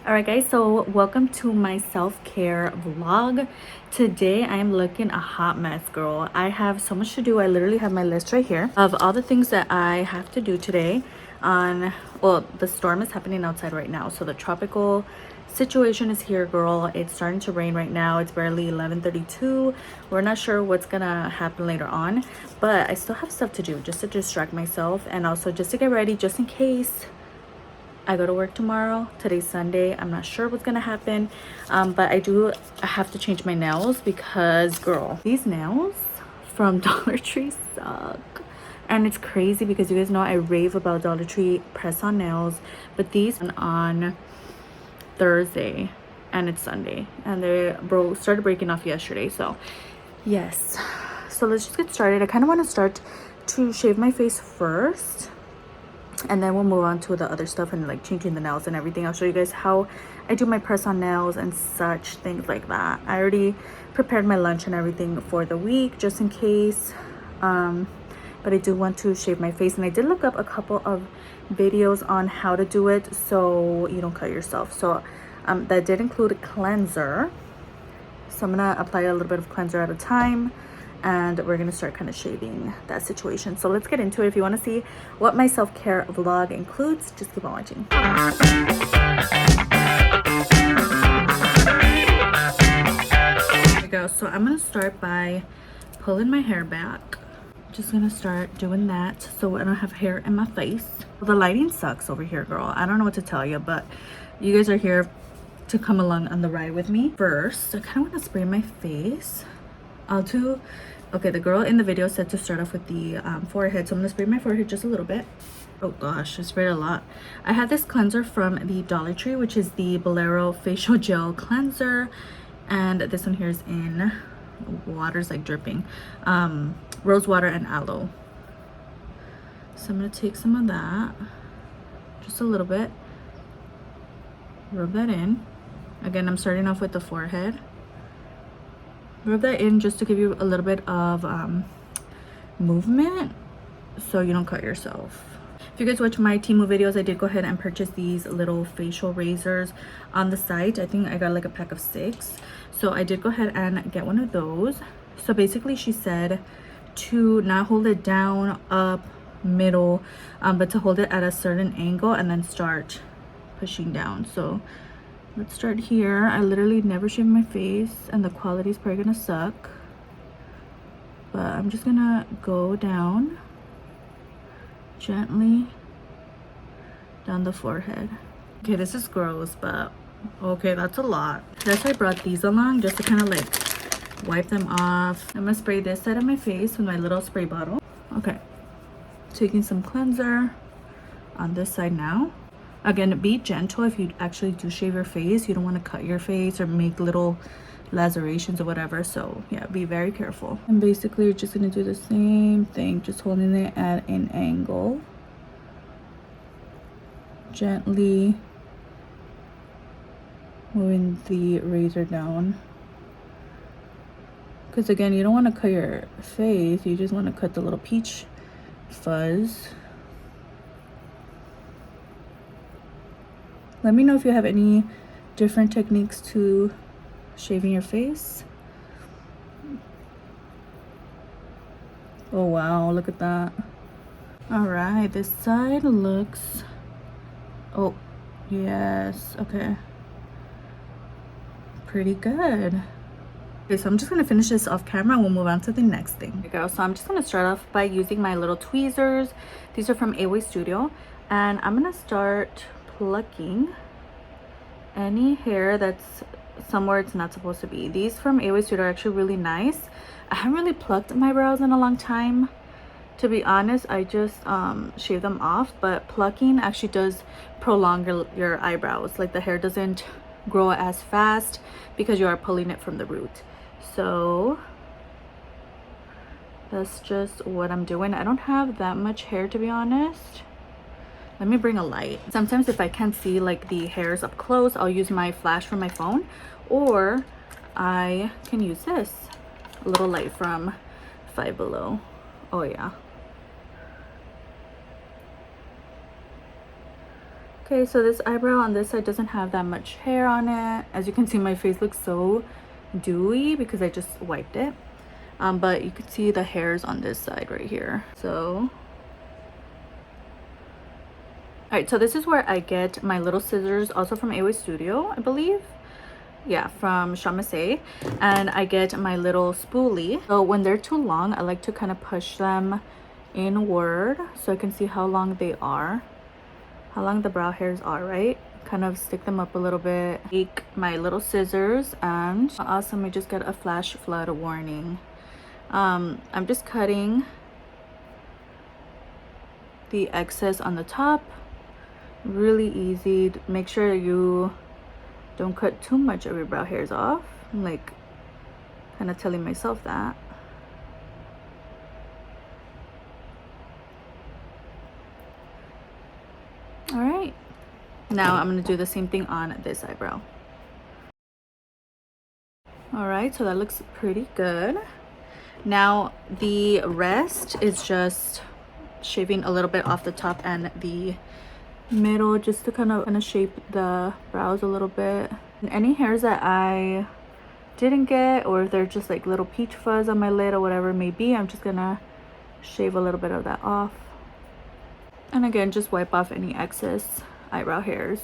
Alright guys, so welcome to my self-care vlog. Today I am looking a hot mess, girl. I have so much to do. I literally have my list right here of all the things that I have to do today well, the storm is happening outside right now, so the tropical situation is here, girl. It's starting to rain right now. It's barely 11:32. We're not sure what's gonna happen later on, but I still have stuff to do just to distract myself and also just to get ready just in case I go to work tomorrow. Today's Sunday. I'm not sure what's gonna happen, but I have to change my nails because, girl, these nails from Dollar Tree suck. And it's crazy because you guys know I rave about Dollar Tree press-on nails, but these on Thursday and it's Sunday, and they started breaking off yesterday. So yes, so let's just get started. I kind of want to start to shave my face first, and then we'll move on to the other stuff and like changing the nails and everything. I'll show you guys how I do my press on nails and such things like that. I already prepared my lunch and everything for the week just in case, but I do want to shave my face, and I did look up a couple of videos on how to do it so you don't cut yourself. So that did include a cleanser, so I'm gonna apply a little bit of cleanser at a time, and we're gonna start kind of shaving that situation. So let's get into it. If you want to see what my self-care vlog includes, just keep on watching. There we go. So I'm gonna start by pulling my hair back. Just gonna start doing that so I don't have hair in my face. The lighting sucks over here, girl. I don't know what to tell you, but you guys are here to come along on the ride with me. First, I kind of want to spray my face. Okay, the girl in the video said to start off with the forehead, so I'm gonna spray my forehead just a little bit. Oh gosh, I sprayed a lot. I have this cleanser from the Dollar Tree, which is the Bolero facial gel cleanser, and this one here is in water's like dripping, rose water and aloe. So I'm gonna take some of that, just a little bit, rub that in. Again, I'm starting off with the forehead. Rub that in just to give you a little bit of movement so you don't cut yourself. If you guys watch my Temu videos, I did go ahead and purchase these little facial razors on the site. I think I got like a pack of 6, so I did go ahead and get one of those. So basically she said to not hold it down, up, middle, but to hold it at a certain angle and then start pushing down. So let's start here. I literally never shave my face and the quality is probably gonna suck, but I'm just gonna go down gently down the forehead. Okay, this is gross, but okay, that's a lot. That's why I brought these along, just to kind of like wipe them off. I'm gonna spray this side of my face with my little spray bottle. Okay, taking some cleanser on this side now. Again, be gentle if you actually do shave your face. You don't want to cut your face or make little lacerations or whatever, so yeah, be very careful. And basically you're just going to do the same thing, just holding it at an angle, gently moving the razor down, because again, you don't want to cut your face, you just want to cut the little peach fuzz. Let me know if you have any different techniques to shaving your face. Oh wow, look at that. All right, this side looks, oh yes, okay, pretty good. Okay, so I'm just gonna finish this off camera and we'll move on to the next thing. There we go. So I'm just gonna start off by using my little tweezers. These are from A-Way Studio, and I'm gonna start plucking any hair that's somewhere it's not supposed to be. These from A-Way Studio are actually really nice. I haven't really plucked my brows in a long time, to be honest. I just shave them off, but plucking actually does prolong your eyebrows. Like the hair doesn't grow as fast because you are pulling it from the root. So that's just what I'm doing. I don't have that much hair, to be honest. Let me bring a light. Sometimes if I can't see like the hairs up close, I'll use my flash from my phone, or I can use this little light from Five Below. Oh yeah. Okay, so this eyebrow on this side doesn't have that much hair on it. As you can see, my face looks so dewy because I just wiped it. But you can see the hairs on this side right here. So all right, so this is where I get my little scissors, also from AOA Studio, I believe. Yeah, from CHIC. And I get my little spoolie. So when they're too long, I like to kind of push them inward so I can see how long they are, how long the brow hairs are, right? Kind of stick them up a little bit. Take my little scissors and also let me just get a flash flood warning. I'm just cutting the excess on the top. Really easy. Make sure you don't cut too much of your brow hairs off. I'm like kind of telling myself that. All right, now I'm going to do the same thing on this eyebrow. All right, so that looks pretty good. Now the rest is just shaving a little bit off the top and the middle, just to kind of shape the brows a little bit. And any hairs that I didn't get, or if they're just like little peach fuzz on my lid or whatever it may be, I'm just gonna shave a little bit of that off. And again, just wipe off any excess eyebrow hairs.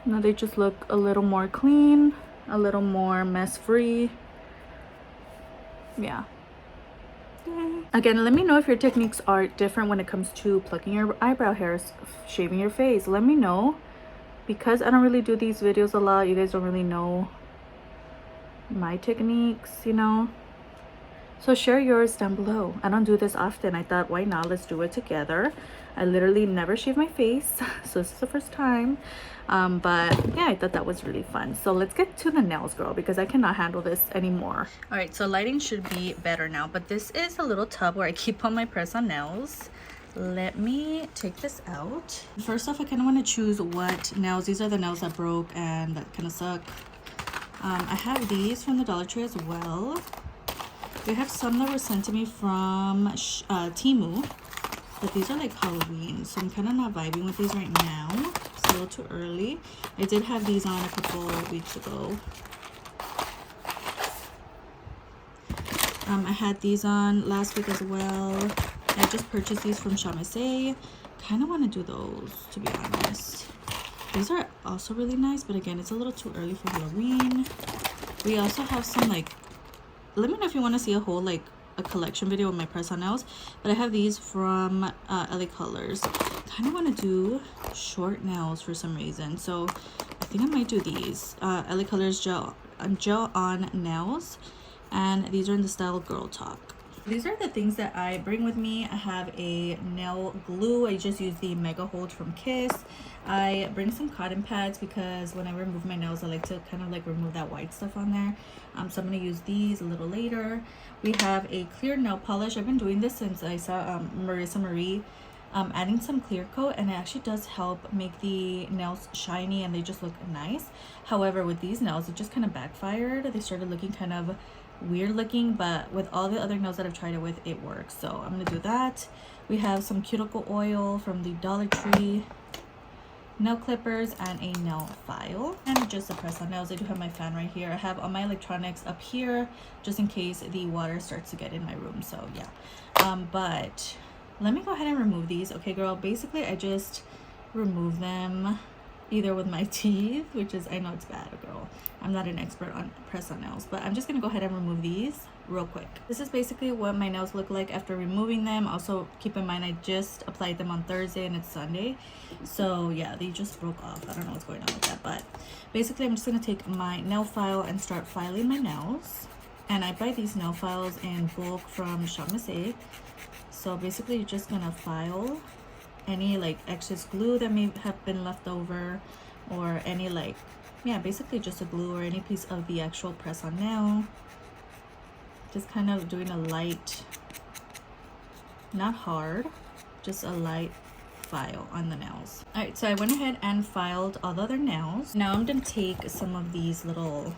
Now they just look a little more clean, a little more mess free. Yeah. Again, let me know if your techniques are different when it comes to plucking your eyebrow hairs, shaving your face. Let me know, because I don't really do these videos a lot. You guys don't really know my techniques, you know. So share yours down below. I don't do this often. I thought, why not? Let's do it together. I literally never shave my face, so this is the first time. But yeah, I thought that was really fun. So let's get to the nails, girl, because I cannot handle this anymore. All right, so lighting should be better now, but this is a little tub where I keep all my press-on nails. Let me take this out. First off, I kind of want to choose what nails. These are the nails that broke and that kind of suck. I have these from the Dollar Tree as well. They have some that were sent to me from Temu, but these are like Halloween, so I'm kind of not vibing with these right now. It's a little too early. I did have these on a couple weeks ago. I had these on last week as well. I just purchased these from CHIC. Kind of want to do those, to be honest. These are also really nice, but again, it's a little too early for Halloween. We also have some like, let me know if you want to see a whole like a collection video of my press-on nails, but I have these from LA Colors. Kind of want to do short nails for some reason, so I think I might do these LA Colors gel on nails, and these are in the style Girl Talk. These are the things that I bring with me. I have a nail glue. I just use the Mega Hold from Kiss. I bring some cotton pads because when I remove my nails, I like to kind of like remove that white stuff on there. So I'm going to use these a little later. We have a clear nail polish. I've been doing this since I saw Marissa Marie adding some clear coat, and it actually does help make the nails shiny and they just look nice. However, with these nails, it just kind of backfired. They started looking kind of weird looking, but with all the other nails that I've tried it with, it works. So I'm gonna do that. We have some cuticle oil from the Dollar Tree, nail clippers, and a nail file, and just a press on nails. I do have my fan right here. I have all my electronics up here just in case the water starts to get in my room. So yeah, but let me go ahead and remove these. Okay, girl, basically I just remove them either with my teeth, which is, I know it's bad, girl. I'm not an expert on press-on nails, but I'm just gonna go ahead and remove these real quick. This is basically what my nails look like after removing them. Also, keep in mind, I just applied them on Thursday and it's Sunday. So yeah, they just broke off. I don't know what's going on with that, but basically I'm just gonna take my nail file and start filing my nails. And I buy these nail files in bulk from CHIC. So basically you're just gonna file any like excess glue that may have been left over, or any like, yeah, basically just a glue or any piece of the actual press on nail. Just kind of doing a light, not hard, just a light file on the nails. All right, so I went ahead and filed all the other nails. Now I'm gonna take some of these little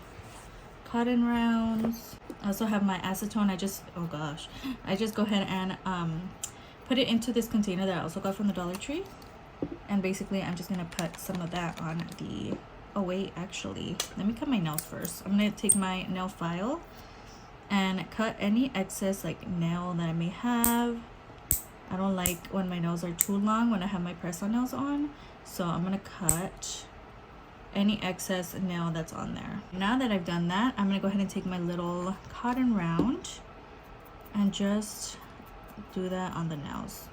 cotton rounds. I also have my acetone. I just go ahead and put it into this container that I also got from the Dollar Tree, And basically I'm just gonna put some of that on the, oh wait, actually let me cut my nails first. I'm gonna take my nail file and cut any excess like nail that I may have. I don't like when my nails are too long when I have my press-on nails on, so I'm gonna cut any excess nail that's on there. Now that I've done that, I'm gonna go ahead and take my little cotton round and just do that on the nails.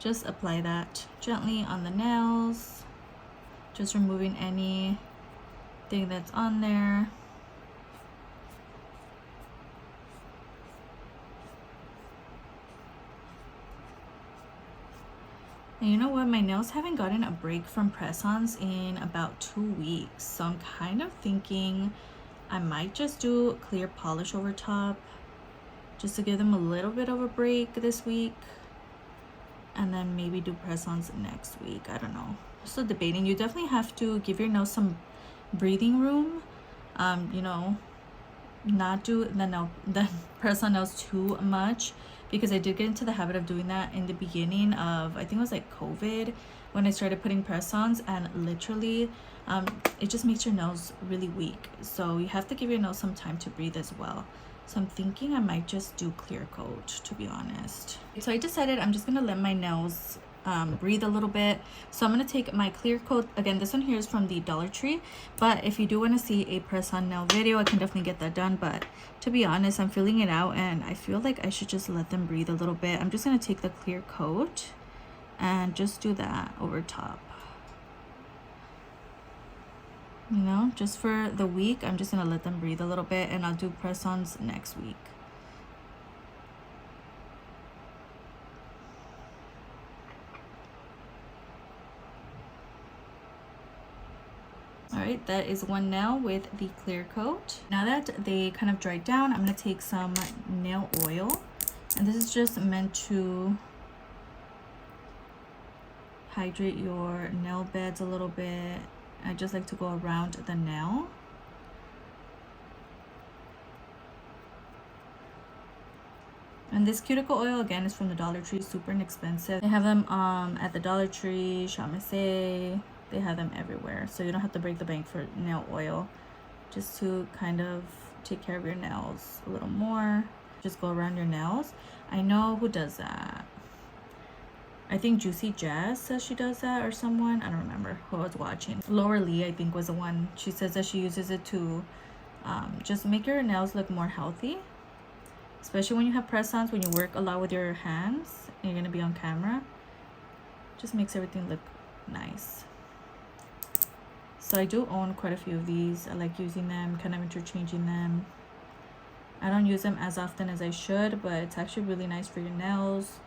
Just apply that gently on the nails, just removing anything that's on there. And you know what, my nails haven't gotten a break from press-ons in about 2 weeks, so I'm kind of thinking I might just do clear polish over top just to give them a little bit of a break this week, and then maybe do press-ons next week. I don't know, still debating. You definitely have to give your nails some breathing room. You know, not do the press-on nails too much, because I did get into the habit of doing that in the beginning of, I think it was like COVID, when I started putting press-ons, and literally it just makes your nails really weak. So you have to give your nails some time to breathe as well. So I'm thinking I might just do clear coat, to be honest. So I decided I'm just gonna let my nails breathe a little bit. So I'm gonna take my clear coat. Again, this one here is from the Dollar Tree, but if you do want to see a press-on nail video, I can definitely get that done. But to be honest, I'm feeling it out and I feel like I should just let them breathe a little bit. I'm just gonna take the clear coat and just do that over top. You know, just for the week, I'm just gonna let them breathe a little bit, and I'll do press-ons next week. All right, that is one nail with the clear coat. Now that they kind of dried down, I'm gonna take some nail oil, and this is just meant to hydrate your nail beds a little bit. I just like to go around the nail. And this cuticle oil, again, is from the Dollar Tree, super inexpensive. They have them at the Dollar Tree, Chamessé, they have them everywhere. So you don't have to break the bank for nail oil, just to kind of take care of your nails a little more. Just go around your nails. I know who does that. I think Juicy Jazz says she does that, or someone. I don't remember who I was watching. Laura Lee, I think, was the one. She says that she uses it to just make your nails look more healthy. Especially when you have press-ons, when you work a lot with your hands, and you're going to be on camera. Just makes everything look nice. So I do own quite a few of these. I like using them, kind of interchanging them. I don't use them as often as I should, but it's actually really nice for your nails.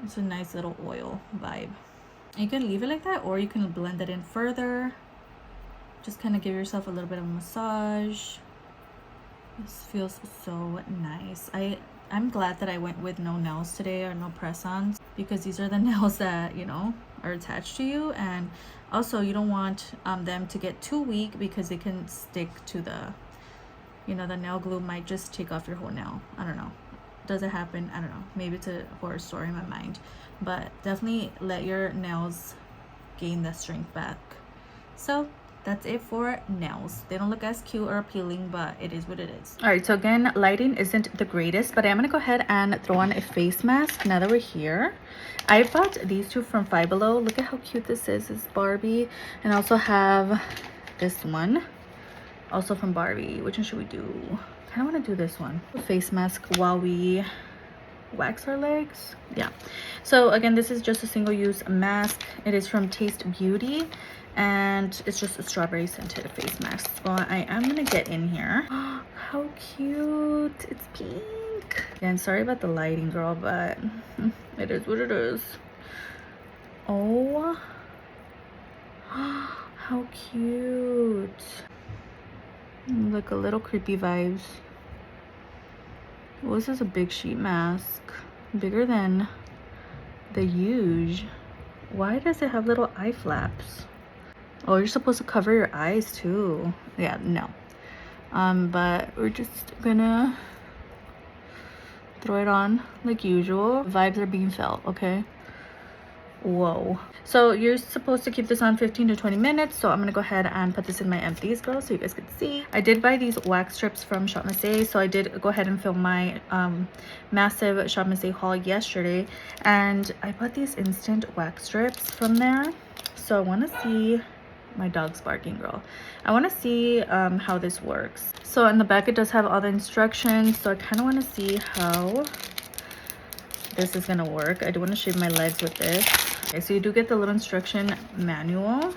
It's a nice little oil vibe. You can leave it like that, or you can blend it in further. Just kind of give yourself a little bit of a massage. This feels so nice. I'm glad that I went with no nails today, or no press-ons, because these are the nails that, you know, are attached to you. And also you don't want them to get too weak, because they can stick to the, you know, the nail glue might just take off your whole nail. I don't know. Does it happen? I don't know. Maybe it's a horror story in my mind, but definitely let your nails gain the strength back. So that's it for nails. They don't look as cute or appealing, but it is what it is. All right, so again, lighting isn't the greatest, but I'm gonna go ahead and throw on a face mask now that we're here. I bought these two from Five Below. Look at how cute this is. It's Barbie, and I also have this one, also from Barbie. Which one should we do? I want to do this one. Face mask while we wax our legs. Yeah. So again, this is just a single-use mask. It is from Taste Beauty, and it's just a strawberry scented face mask. So I am gonna get in here. How cute! It's pink. Again, sorry about the lighting, girl, but it is what it is. Oh, how cute! Look, a little creepy vibes. Well, this is a big sheet mask, bigger than the huge. Why does it have little eye flaps? Oh, you're supposed to cover your eyes too. Yeah, no. But we're just gonna throw it on like usual. Vibes are being felt, okay? Whoa. So you're supposed to keep this on 15 to 20 minutes. So I'm gonna go ahead and put this in my empties, girl, so you guys can see. I did buy these wax strips from Shop Miss. So I did go ahead and film my massive Shop Miss haul yesterday, and I bought these instant wax strips from there. So I want to see, my dog's barking, girl. I want to see how this works. So in the back it does have all the instructions, so I kind of want to see how this is gonna work. I do want to shave my legs with this. Okay, so you do get the little instruction manual,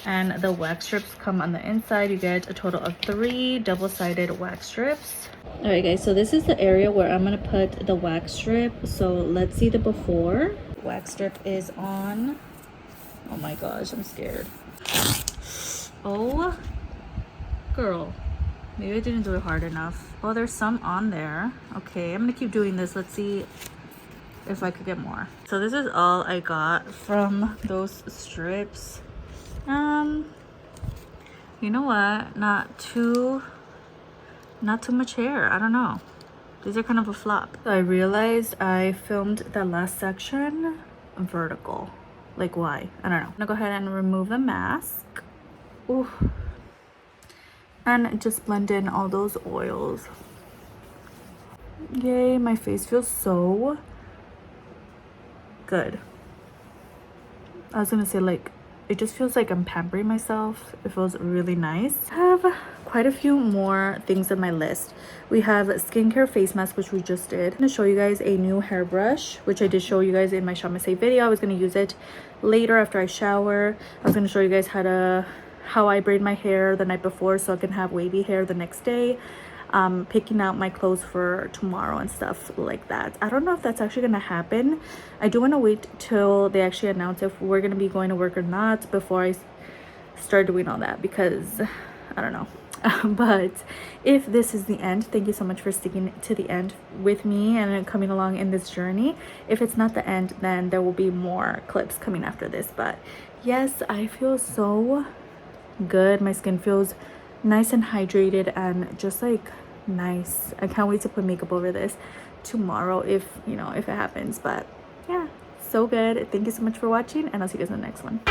and the wax strips come on the inside. You get a total of 3 double-sided wax strips. All right, guys, so this is the area where I'm gonna put the wax strip. So let's see the before. Wax strip is on. Oh my gosh, I'm scared. Oh, girl. Maybe I didn't do it hard enough. Oh, there's some on there. Okay, I'm gonna keep doing this. Let's see if I could get more. So this is all I got from those strips. You know what? Not too much hair. I don't know. These are kind of a flop. So I realized I filmed that last section vertical. Like, why? I don't know. I'm gonna go ahead and remove the mask. Ooh. And just blend in all those oils. Yay, my face feels so good. I was gonna say, like, it just feels like I'm pampering myself. It feels really nice. I have quite a few more things on my list. We have skincare face mask, which we just did. I'm gonna show you guys a new hairbrush, which I did show you guys in my Shop Miss video. I was gonna use it later after I shower. I was gonna show you guys how I braid my hair the night before so I can have wavy hair the next day. Picking out my clothes for tomorrow and stuff like that. I don't know if that's actually gonna happen. I do want to wait till they actually announce if we're gonna be going to work or not before I start doing all that, because I don't know. But if this is the end, thank you so much for sticking to the end with me and coming along in this journey. If it's not the end, then there will be more clips coming after this. But yes, I feel so good. My skin feels nice and hydrated and just like nice. I can't wait to put makeup over this tomorrow if it happens. But yeah, so good. Thank you so much for watching, and I'll see you guys in the next one.